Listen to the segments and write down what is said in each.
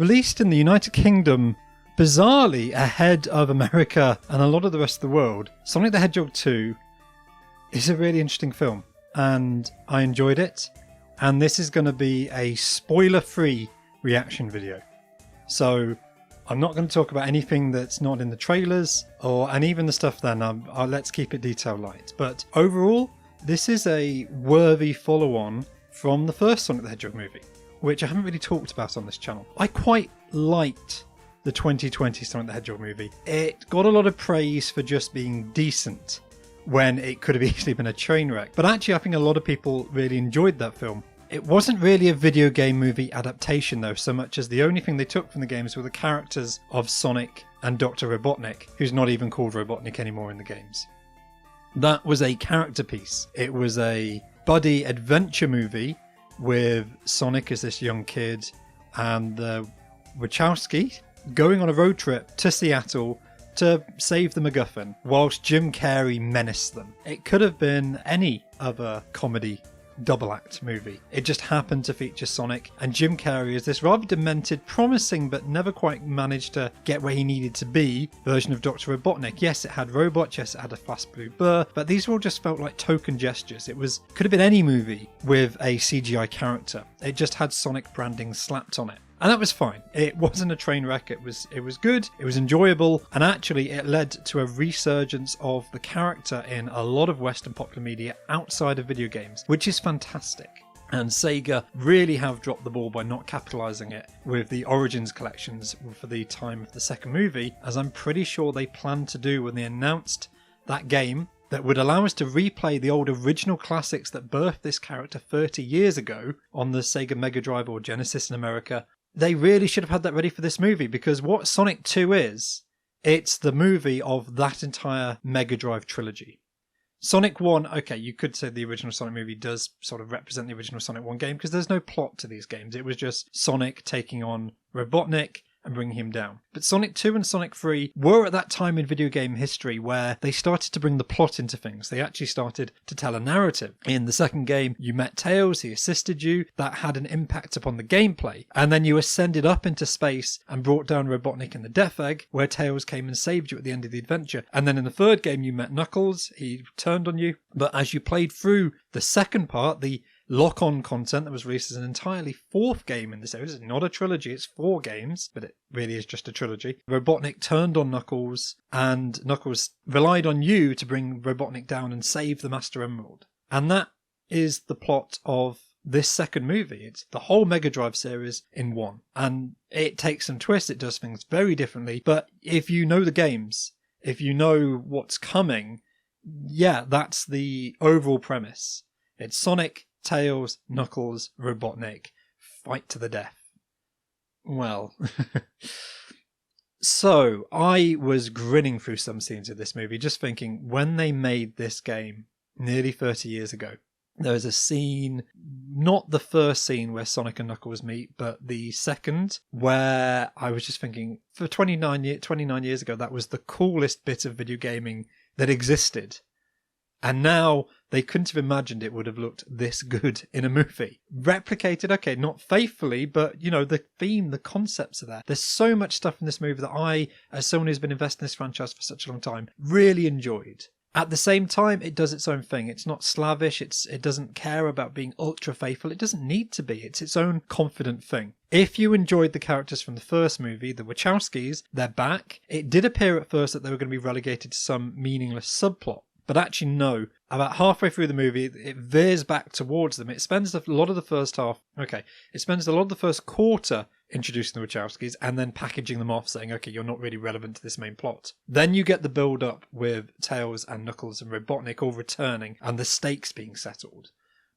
Released in the United Kingdom, bizarrely ahead of America and a lot of the rest of the world, Sonic the Hedgehog 2 is a really interesting film, and I enjoyed it. And this is going to be a spoiler-free reaction video. So I'm not going to talk about anything that's not in the trailers, and even the stuff then, let's keep it detail light. But overall, this is a worthy follow-on from the first Sonic the Hedgehog movie, which I haven't really talked about on this channel. I quite liked the 2020 Sonic the Hedgehog movie. It got a lot of praise for just being decent when it could have easily been a train wreck. But actually, I think a lot of people really enjoyed that film. It wasn't really a video game movie adaptation though, so much as the only thing they took from the games were the characters of Sonic and Dr. Robotnik, who's not even called Robotnik anymore in the games. That was a character piece. It was a buddy adventure movie with Sonic as this young kid and the Wachowski going on a road trip to Seattle to save the MacGuffin whilst Jim Carrey menaced them. It could have been any other comedy double act movie. It just happened to feature Sonic and Jim Carrey as this rather demented, promising but never quite managed to get where he needed to be version of Dr. Robotnik. Yes, it had robots, yes, it had a fast blue burr, but these all just felt like token gestures. Could have been any movie with a CGI character. It just had Sonic branding slapped on it. And that was fine. It wasn't a train wreck. It was good. It was enjoyable. And actually, it led to a resurgence of the character in a lot of Western popular media outside of video games, which is fantastic. And Sega really have dropped the ball by not capitalizing it with the Origins collections for the time of the second movie, as I'm pretty sure they planned to do when they announced that game that would allow us to replay the old original classics that birthed this character 30 years ago on the Sega Mega Drive or Genesis in America. They really should have had that ready for this movie, because what Sonic 2 is, it's the movie of that entire Mega Drive trilogy. Sonic 1, okay, you could say the original Sonic movie does sort of represent the original Sonic 1 game, because there's no plot to these games. It was just Sonic taking on Robotnik and bringing him down. But Sonic 2 and Sonic 3 were at that time in video game history where they started to bring the plot into things. They actually started to tell a narrative. In the second game, you met Tails, he assisted you. That had an impact upon the gameplay. And then you ascended up into space and brought down Robotnik in the Death Egg, where Tails came and saved you at the end of the adventure. And then in the third game, you met Knuckles, he turned on you. But as you played through the second part, the lock-on content that was released as an entirely fourth game in the series. It's not a trilogy, it's 4 games, but it really is just a trilogy. Robotnik turned on Knuckles, and Knuckles relied on you to bring Robotnik down and save the Master Emerald. And that is the plot of this second movie. It's the whole Mega Drive series in one. And it takes some twists, it does things very differently, but if you know the games, if you know what's coming, yeah, that's the overall premise. It's Sonic, Tails, Knuckles, Robotnik, fight to the death. Well, so I was grinning through some scenes of this movie, just thinking, when they made this game nearly 30 years ago, there was a scene, not the first scene where Sonic and Knuckles meet, but the second, where I was just thinking, for 29 years ago, that was the coolest bit of video gaming that existed. And now they couldn't have imagined it would have looked this good in a movie. Replicated, okay, not faithfully, but, you know, the theme, the concepts are there. There's so much stuff in this movie that I, as someone who's been invested in this franchise for such a long time, really enjoyed. At the same time, it does its own thing. It's not slavish. It doesn't care about being ultra faithful. It doesn't need to be. It's its own confident thing. If you enjoyed the characters from the first movie, the Wachowskis, they're back. It did appear at first that they were going to be relegated to some meaningless subplot. But actually, no. About halfway through the movie, it veers back towards them. It spends a lot of the first half... Okay, it spends a lot of the first quarter introducing the Wachowskis and then packaging them off, saying, okay, you're not really relevant to this main plot. Then you get the build-up with Tails and Knuckles and Robotnik all returning and the stakes being settled.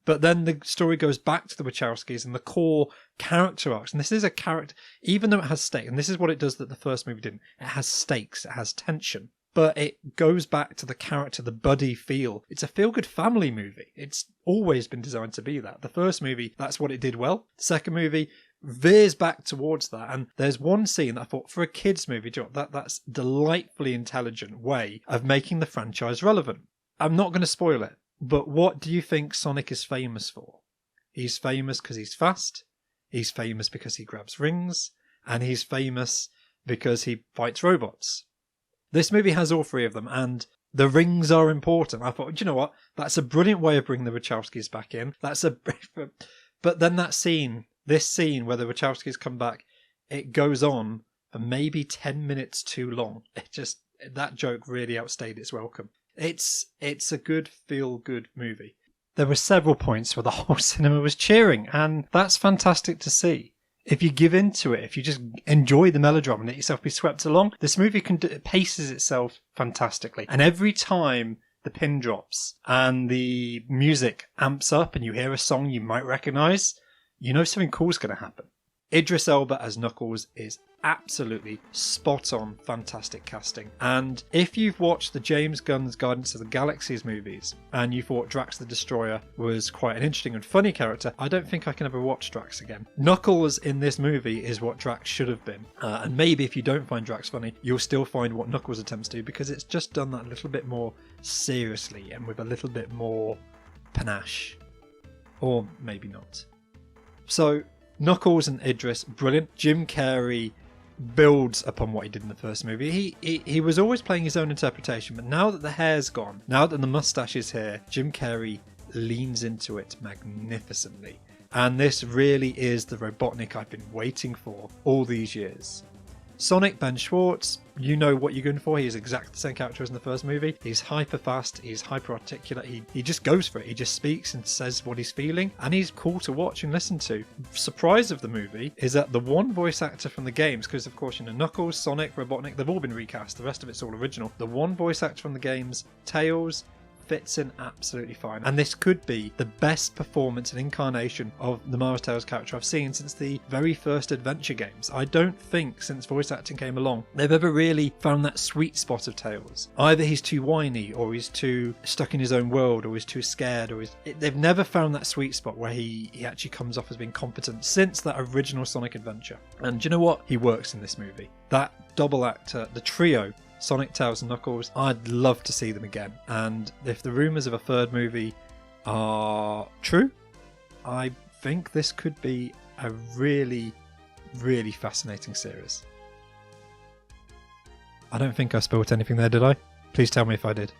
But then the story goes back to the Wachowskis and the core character arcs. And this is a character... Even though it has stakes, and this is what it does that the first movie didn't. It has stakes. It has tension. But it goes back to the character, the buddy feel. It's a feel-good family movie. It's always been designed to be that. The first movie, that's what it did well. The second movie veers back towards that. And there's one scene that I thought, for a kid's movie, that's a delightfully intelligent way of making the franchise relevant. I'm not going to spoil it, but what do you think Sonic is famous for? He's famous because he's fast. He's famous because he grabs rings. and he's famous because he fights robots. This movie has all three of them, and the rings are important. I thought, you know what? That's a brilliant way of bringing the Wachowskis back in. But then this scene where the Wachowskis come back, it goes on for maybe 10 minutes too long. That joke really outstayed its welcome. It's a good feel-good movie. There were several points where the whole cinema was cheering, and that's fantastic to see. If you give into it, if you just enjoy the melodrama and let yourself be swept along, this movie paces itself fantastically. And every time the pin drops and the music amps up and you hear a song you might recognise, you know something cool is going to happen. Idris Elba as Knuckles is absolutely spot on, fantastic casting. And if you've watched the James Gunn's Guardians of the Galaxy's movies and you thought Drax the Destroyer was quite an interesting and funny character, I don't think I can ever watch Drax again. Knuckles in this movie is what Drax should have been. And maybe if you don't find Drax funny, you'll still find what Knuckles attempts to do, because it's just done that a little bit more seriously and with a little bit more panache. Or maybe not. So, Knuckles and Idris, brilliant. Jim Carrey builds upon what he did in the first movie. He was always playing his own interpretation, but now that the hair's gone, now that the mustache is here, Jim Carrey leans into it magnificently. And this really is the Robotnik I've been waiting for all these years. Sonic, Ben Schwartz, you know what you're going for. He's exactly the same character as in the first movie. He's hyper fast, he's hyper articulate, he just goes for it. He just speaks and says what he's feeling, and he's cool to watch and listen to. Surprise of the movie is that the one voice actor from the games, because of course, you know, Knuckles, Sonic, Robotnik, they've all been recast, the rest of it's all original. The one voice actor from the games, Tails, fits in absolutely fine, and this could be the best performance and incarnation of the Miles Tails character I've seen since the very first adventure games. I don't think since voice acting came along they've ever really found that sweet spot of Tails. Either he's too whiny, or he's too stuck in his own world, or he's too scared, or they've never found that sweet spot where he actually comes off as being competent since that original Sonic adventure. And do you know what? He works in this movie. That double actor, the trio, Sonic, Tails and Knuckles, I'd love to see them again. And if the rumours of a third movie are true, I think this could be a really, really fascinating series. I don't think I spoiled anything there, did I? Please tell me if I did.